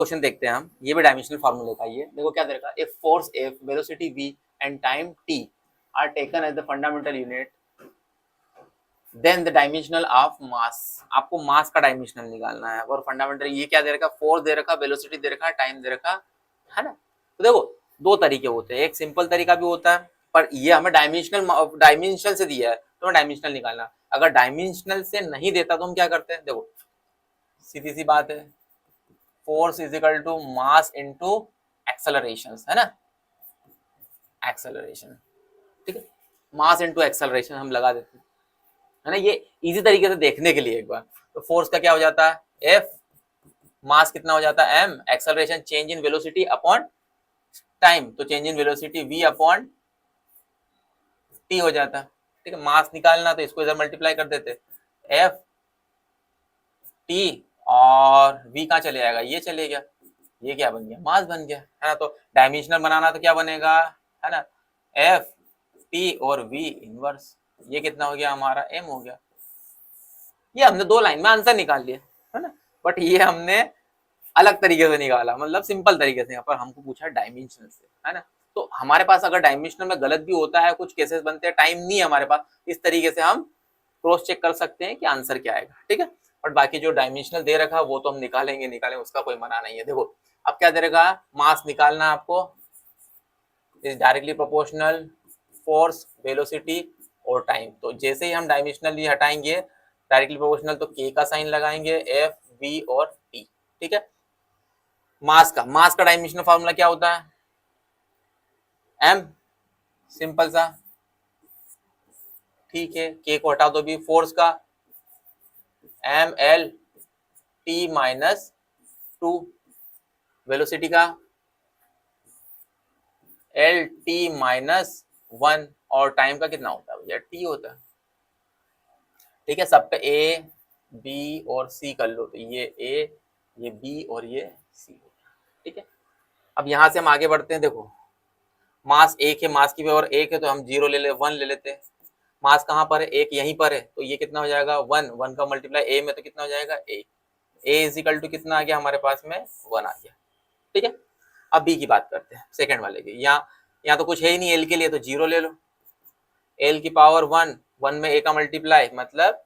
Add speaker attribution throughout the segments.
Speaker 1: Question देखते हैं हम, ये भी डायमेंशनल फार्मूले का। ये देखो क्या दे रखा है, if force F, velocity V and time T are taken as the fundamental unit, then the dimensional of mass. आपको मास का डायमेंशनल निकालना है। और फंडामेंटल ये क्या दे रखा, फोर्स दे रखा, वेलोसिटी दे रखा, टाइम दे रखा है ना। तो देखो दो तरीके होते हैं, एक सिंपल तरीका भी होता है, पर ये हमें डायमेंशनल से दिया है तो हमें डायमेंशनल निकालना। अगर डायमेंशनल से नहीं देता तो हम क्या करते हैं, देखो सीधी सी बात है, force is equal to mass into acceleration, है ना, एक्सेलरेशन, ठीक है, मास इनटू एक्सेलरेशन हम लगा देते हैं, है ना। ये इजी तरीके से देखने के लिए एक बार, तो फोर्स का क्या हो जाता है, एफ, मास कितना हो जाता है, um, acceleration change in velocity upon time, तो change in velocity v upon t हो जाता है, ठीक है। मास निकालना तो इसको इधर मल्टीप्लाई कर देते, एफ टी, और वी कहाँ चले जाएगा, ये चले गया, ये क्या बन गया, मास बन गया, है ना। तो डायमेंशनल बनाना तो क्या बनेगा, है ना, एफ टी और वी इनवर्स, ये कितना हो गया हमारा, एम हो गया। ये हमने दो लाइन में आंसर निकाल लिया, है ना, बट ये हमने अलग तरीके से निकाला, मतलब सिंपल तरीके से। यहाँ पर हमको पूछा डायमेंशन से, है ना। तो हमारे पास अगर डायमेंशनल में गलत भी होता है, कुछ केसेस बनते हैं, टाइम नहीं है हमारे पास, इस तरीके से हम क्रॉस चेक कर सकते हैं कि आंसर क्या आएगा, ठीक है। बट बाकी जो डायमेंशनल दे रखा वो तो हम निकालेंगे, उसका कोई मना नहीं है। देखो अब क्या दे रखा, मास निकालना आपको, is directly proportional force, velocity और टाइम। तो जैसे ही हम डायमेंशनल ये हटाएंगे डायरेक्टली प्रोपोर्शनल, तो के का साइन लगाएंगे, एफ वी और टी, ठीक है। मास का डायमेंशनल फार्मूला क्या होता है, एम, सिंपल सा, ठीक है। के को हटा दो भी, फोर्स का M L T minus two, velocity का एल टी माइनस वन, और टाइम का कितना होता है भैया, टी होता है, ठीक है। सब पे ए बी और सी कर लो, तो ये ए, ये बी और ये सी, ठीक है। अब यहां से हम आगे बढ़ते हैं। देखो मास एक है, मास की पावर एक है, तो हम जीरो ले ले, वन ले लेते हैं। मास कहाँ पर है, एक यहीं पर है, तो ये कितना हो जाएगा, वन, वन का मल्टीप्लाई ए में, तो कितना हो जाएगा, ए इज इक्वल टू कितना आ गया हमारे पास में, वन आ गया, ठीक है। अब बी की बात करते हैं, सेकंड वाले की। यहाँ तो कुछ है ही नहीं एल के लिए, तो जीरो ले लो, एल की पावर वन, वन में ए का मल्टीप्लाई, मतलब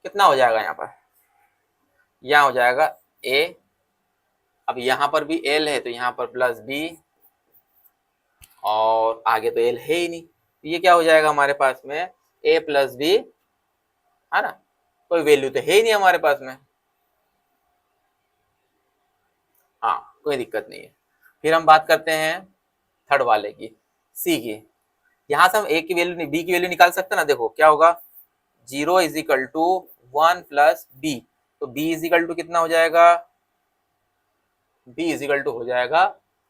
Speaker 1: कितना हो जाएगा यहाँ पर, यहाँ हो जाएगा ए, अब यहाँ पर भी एल है तो यहाँ पर प्लस बी, और आगे तो एल है ही नहीं, तो ये क्या हो जाएगा हमारे पास में, ए प्लस बी, है ना, कोई वैल्यू तो है ही नहीं हमारे पास में, हाँ कोई दिक्कत नहीं है। फिर हम बात करते हैं थर्ड वाले की, सी की। यहां से हम ए की वैल्यू, बी की वैल्यू निकाल सकते हैं ना। देखो क्या होगा, zero is equal to one plus B, तो बी इज इक्वल टू कितना हो जाएगा, बी इज इक्वल टू हो जाएगा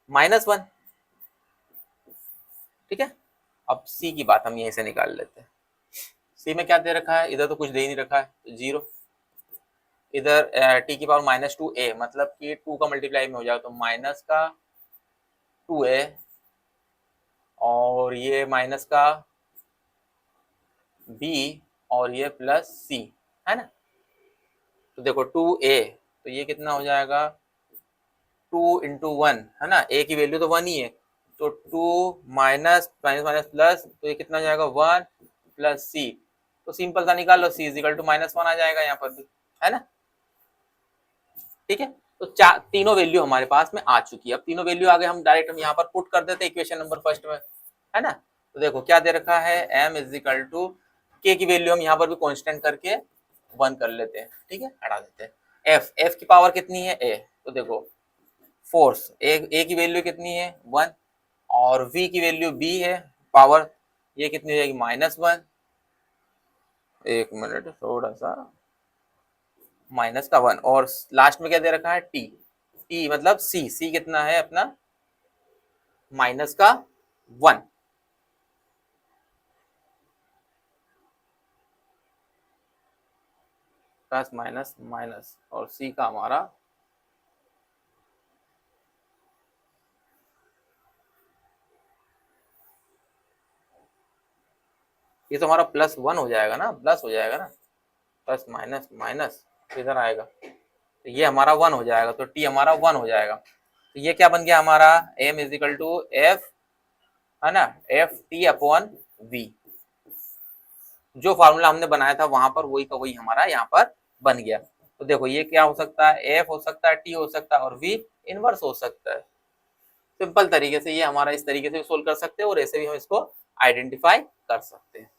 Speaker 1: माइनस वन, ठीक है। अब सी की बात हम यहीं से निकाल लेते हैं। सी में क्या दे रखा है, इधर तो कुछ दे ही नहीं रखा है, तो जीरो, इधर टी की पावर माइनस टू ए, मतलब कि टू का मल्टीप्लाई में हो जाएगा, तो माइनस का टू ए, और ये माइनस का बी, और ये प्लस सी, है ना। तो देखो टू ए, तो ये कितना हो जाएगा, टू इंटू वन, है ना, ए की वैल्यू तो वन ही है, तो two minus minus minus plus, तो ये कितना हो जाएगा, वन प्लस सी, तो सिंपल सा निकाल लो, c is equal to minus one आ जाएगा यहाँ पर भी, है ना, ठीक है। तो चार तीनों वैल्यू हमारे पास में आ चुकी है। अब तीनों वैल्यू आगे हम डायरेक्ट हम यहाँ पर पुट कर देते हैं इक्वेशन नंबर फर्स्ट में, है ना। तो देखो क्या दे रखा है, m इज इक्वल टू, के की वैल्यू हम यहाँ पर भी कांस्टेंट करके वन कर लेते हैं, ठीक है, हटा देते हैं। एफ की पावर कितनी है, ए, तो देखो फोर्स, ए की वैल्यू कितनी है, वन, और v की वैल्यू b है, पावर, ये कितनी हो जाएगी, माइनस वन, एक मिनट थोड़ा सा, माइनस का वन, और लास्ट में क्या दे रखा है, टी, टी मतलब सी कितना है अपना, माइनस का वन, प्लस माइनस माइनस, और सी का हमारा ये तो हमारा प्लस वन हो जाएगा ना, प्लस हो जाएगा ना, प्लस माइनस माइनस इधर आएगा, तो ये हमारा 1 हो जाएगा, तो टी हमारा 1 हो जाएगा। तो ये क्या बन गया हमारा, M is equal to F, है ना, एफ टी अपॉन वी। जो फार्मूला हमने बनाया था वहां पर वही का वही हमारा यहाँ पर बन गया। तो देखो ये क्या हो सकता है, एफ हो सकता है, टी हो सकता है और वी इनवर्स हो सकता है। सिंपल तरीके से ये हमारा इस तरीके से भी सोल्व कर सकते हैं और ऐसे भी हम इसको आइडेंटिफाई कर सकते हैं।